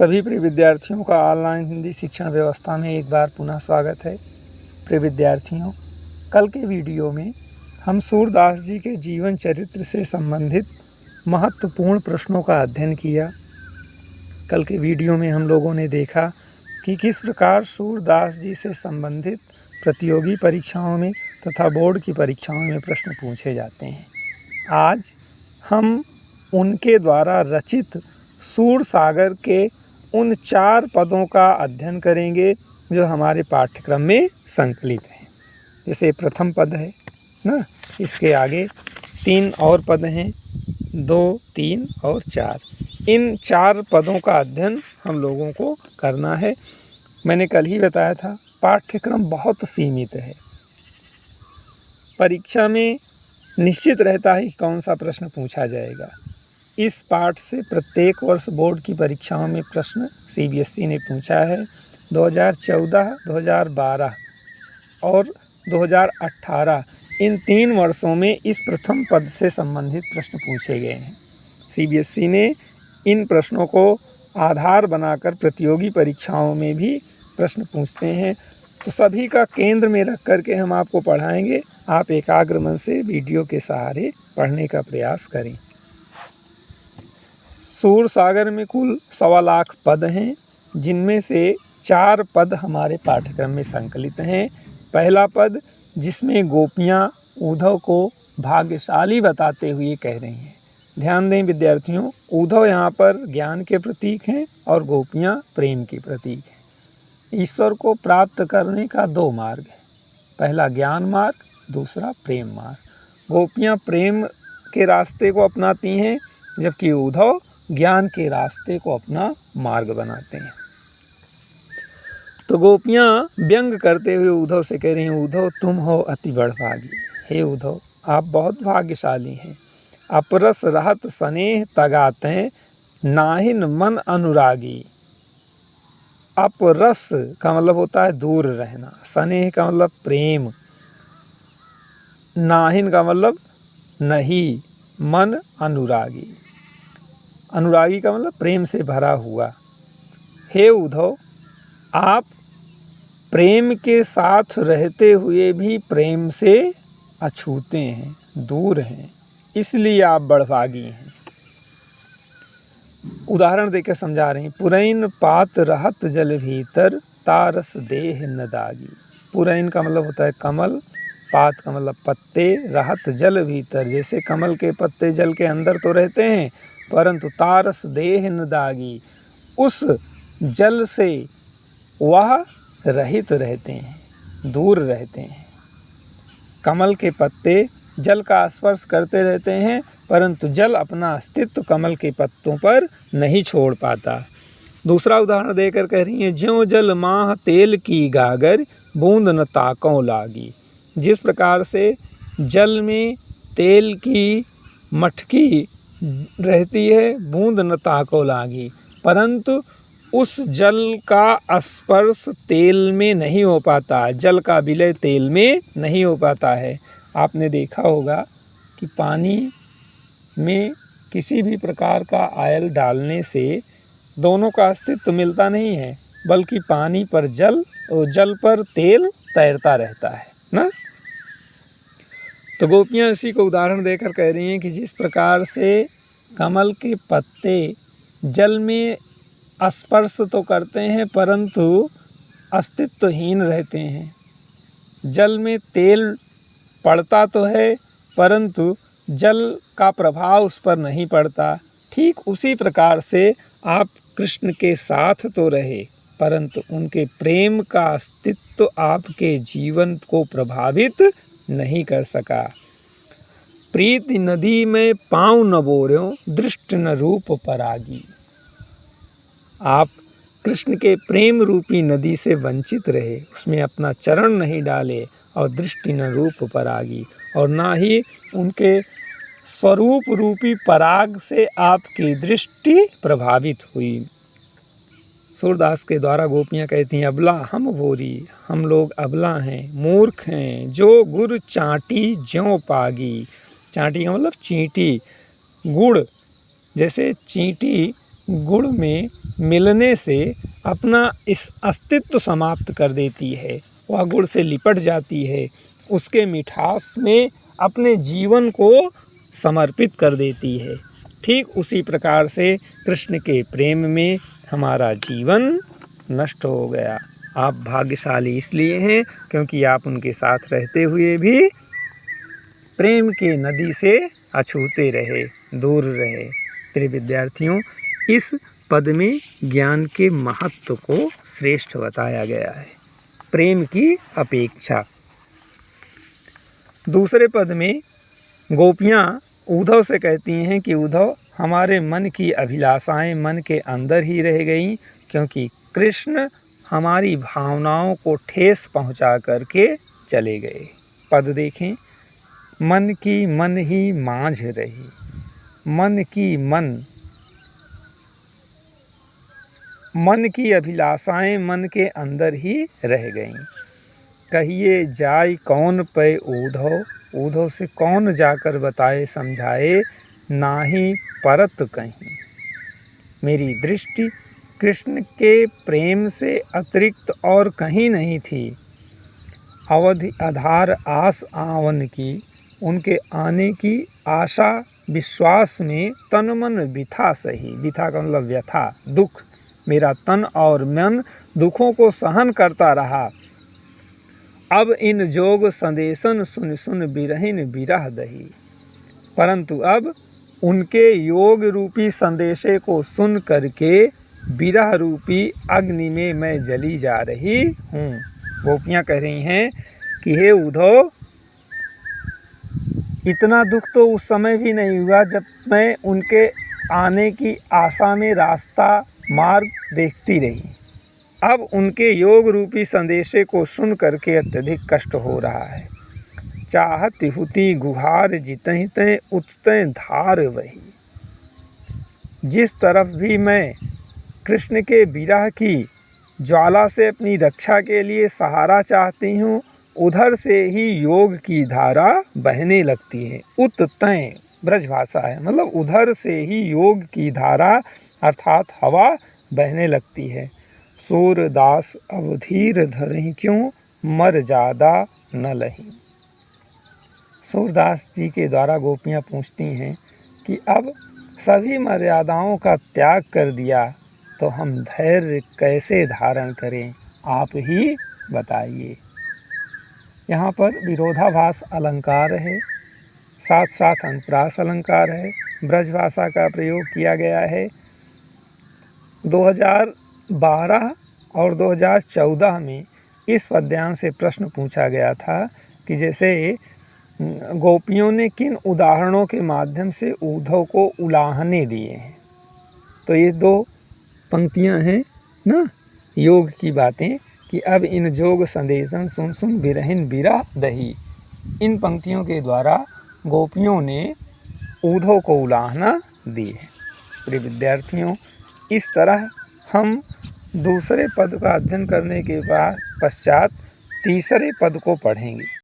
सभी प्रिय विद्यार्थियों का ऑनलाइन हिंदी शिक्षण व्यवस्था में एक बार पुनः स्वागत है। प्रिय विद्यार्थियों, कल के वीडियो में हम सूरदास जी के जीवन चरित्र से संबंधित महत्वपूर्ण प्रश्नों का अध्ययन किया। कल के वीडियो में हम लोगों ने देखा कि किस प्रकार सूरदास जी से संबंधित प्रतियोगी परीक्षाओं में तथा बोर्ड की परीक्षाओं में प्रश्न पूछे जाते हैं। आज हम उनके द्वारा रचित सूरसागर के उन 4 पदों का अध्ययन करेंगे जो हमारे पाठ्यक्रम में संकलित हैं। जैसे प्रथम पद है ना, इसके आगे 3 और पद हैं, 2, 3 और 4। इन 4 पदों का अध्ययन हम लोगों को करना है। मैंने कल ही बताया था, पाठ्यक्रम बहुत सीमित है। परीक्षा में निश्चित रहता है कि कौन सा प्रश्न पूछा जाएगा। इस पाठ से प्रत्येक वर्ष बोर्ड की परीक्षाओं में प्रश्न सीबीएसई ने पूछा है। 2014, 2012 और 2018 इन 3 वर्षों में इस प्रथम पद से संबंधित प्रश्न पूछे गए हैं। सीबीएसई ने इन प्रश्नों को आधार बनाकर प्रतियोगी परीक्षाओं में भी प्रश्न पूछते हैं। तो सभी का केंद्र में रख करके हम आपको पढ़ाएंगे। आप एकाग्र मन से वीडियो के सहारे पढ़ने का प्रयास करें। सूरसागर में कुल 1.25 लाख पद हैं, जिनमें से 4 पद हमारे पाठ्यक्रम में संकलित हैं। पहला पद, जिसमें गोपियाँ उद्धव को भाग्यशाली बताते हुए कह रही हैं। ध्यान दें विद्यार्थियों, उद्धव यहाँ पर ज्ञान के प्रतीक हैं और गोपियाँ प्रेम के प्रतीक हैं। ईश्वर को प्राप्त करने का 2 मार्ग है, पहला ज्ञान मार्ग, दूसरा प्रेम मार्ग। गोपियाँ प्रेम के रास्ते को अपनाती हैं, जबकि उद्धव ज्ञान के रास्ते को अपना मार्ग बनाते हैं। तो गोपियाँ व्यंग करते हुए उद्धव से कह रही हैं, उद्धव तुम हो अति बड़भागी। हे उद्धव, आप बहुत भाग्यशाली हैं। अपरस रहत स्नेह तगाते नाहिन मन अनुरागी। अपरस का मतलब होता है दूर रहना, स्नेह का मतलब प्रेम, नाहिन का मतलब नहीं, मन अनुरागी। अनुरागी का मतलब प्रेम से भरा हुआ। हे उद्धव, आप प्रेम के साथ रहते हुए भी प्रेम से अछूते हैं, दूर हैं, इसलिए आप बड़भागी हैं। उदाहरण देकर समझा रहे हैं। पुरैन पात रहत जल भीतर तारस देह न दागी। पुरैन का मतलब होता है कमल, पात का मतलब पत्ते, रहत जल भीतर, जैसे कमल के पत्ते जल के अंदर तो रहते हैं, परंतु तारस देह न दागी, उस जल से वह रहित रहते हैं, दूर रहते हैं। कमल के पत्ते जल का स्पर्श करते रहते हैं, परंतु जल अपना अस्तित्व कमल के पत्तों पर नहीं छोड़ पाता। दूसरा उदाहरण देकर कह रही हैं, ज्यों जल माह तेल की गागर, बूंद न ताकों लागी। जिस प्रकार से जल में तेल की मटकी रहती है, बूंद न ताको लागी, परंतु उस जल का स्पर्श तेल में नहीं हो पाता, जल का विलय तेल में नहीं हो पाता है। आपने देखा होगा कि पानी में किसी भी प्रकार का आयल डालने से दोनों का अस्तित्व मिलता नहीं है, बल्कि पानी पर जल और जल पर तेल तैरता रहता है ना। तो गोपियाँ इसी को उदाहरण देकर कह रही हैं कि जिस प्रकार से कमल के पत्ते जल में स्पर्श तो करते हैं, परंतु अस्तित्वहीन रहते हैं। जल में तेल पड़ता तो है, परंतु जल का प्रभाव उस पर नहीं पड़ता। ठीक उसी प्रकार से आप कृष्ण के साथ तो रहे, परंतु उनके प्रेम का अस्तित्व आपके जीवन को प्रभावित नहीं कर सका। प्रीति नदी में पाँव न बोर्यों, दृष्टि न रूप परागी। आप कृष्ण के प्रेम रूपी नदी से वंचित रहे, उसमें अपना चरण नहीं डाले, और दृष्टि न रूप परागी, और ना ही उनके स्वरूप रूपी पराग से आपकी दृष्टि प्रभावित हुई। सूरदास के द्वारा गोपियाँ कहती हैं, अबला हम बोरी, हम लोग अबला हैं, मूर्ख हैं, जो गुर चाटी ज्यों पागी। चाटी का मतलब चींटी, गुड़ जैसे चींटी गुड़ में मिलने से अपना इस अस्तित्व समाप्त कर देती है, वह गुड़ से लिपट जाती है, उसके मिठास में अपने जीवन को समर्पित कर देती है। ठीक उसी प्रकार से कृष्ण के प्रेम में हमारा जीवन नष्ट हो गया। आप भाग्यशाली इसलिए हैं क्योंकि आप उनके साथ रहते हुए भी प्रेम के नदी से अछूते रहे, दूर रहे। प्रिय विद्यार्थियों, इस पद में ज्ञान के महत्व को श्रेष्ठ बताया गया है, प्रेम की अपेक्षा। दूसरे पद में गोपियाँ उद्धव से कहती हैं कि उद्धव, हमारे मन की अभिलाषाएं मन के अंदर ही रह गईं, क्योंकि कृष्ण हमारी भावनाओं को ठेस पहुंचा करके चले गए। पद देखें, मन की मन ही मांझ रही, मन की अभिलाषाएं मन के अंदर ही रह गईं। कहिए जाय कौन पे उद्धव, उद्धव से कौन जाकर बताए समझाए, नाही परत कहीं। मेरी दृष्टि कृष्ण के प्रेम से अतिरिक्त और कहीं नहीं थी। अवधि आधार आस आवन की, उनके आने की आशा विश्वास में तन मन बिथा सही। बिथा का मतलब व्यथा, दुख। मेरा तन और मन दुखों को सहन करता रहा। अब इन जोग संदेशन सुन सुन बिरहिन बिरह दही। परंतु अब उनके योग रूपी संदेशे को सुन करके विरह रूपी अग्नि में मैं जली जा रही हूँ। गोपियाँ कह रही हैं कि हे उद्धव, इतना दुख तो उस समय भी नहीं हुआ जब मैं उनके आने की आशा में रास्ता मार्ग देखती रही। अब उनके योग रूपी संदेशे को सुन करके अत्यधिक कष्ट हो रहा है। चाहत हुती गुहार जितहि तय उततय धार वही। जिस तरफ भी मैं कृष्ण के विरह की ज्वाला से अपनी रक्षा के लिए सहारा चाहती हूँ, उधर से ही योग की धारा बहने लगती है। उततय ब्रज भाषा है, मतलब उधर से ही योग की धारा अर्थात हवा बहने लगती है। सूरदास अब धीर धरहि क्यों, मर जादा न लही। सूरदास जी के द्वारा गोपियाँ पूछती हैं कि अब सभी मर्यादाओं का त्याग कर दिया तो हम धैर्य कैसे धारण करें, आप ही बताइए। यहाँ पर विरोधाभास अलंकार है, साथ साथ अनुप्रास अलंकार है, ब्रजभाषा का प्रयोग किया गया है। 2012 और 2014 में इस पद्यांश से प्रश्न पूछा गया था कि जैसे गोपियों ने किन उदाहरणों के माध्यम से उद्धव को उलाहने दिए हैं। तो ये दो पंक्तियां हैं ना, योग की बातें, कि अब इन जोग संदेशन सुन सुन बिरहिन बिरह दही। इन पंक्तियों के द्वारा गोपियों ने उद्धव को उलाहना दी है। प्रिय विद्यार्थियों, इस तरह हम दूसरे पद का अध्ययन करने के बाद पश्चात तीसरे पद को पढ़ेंगे।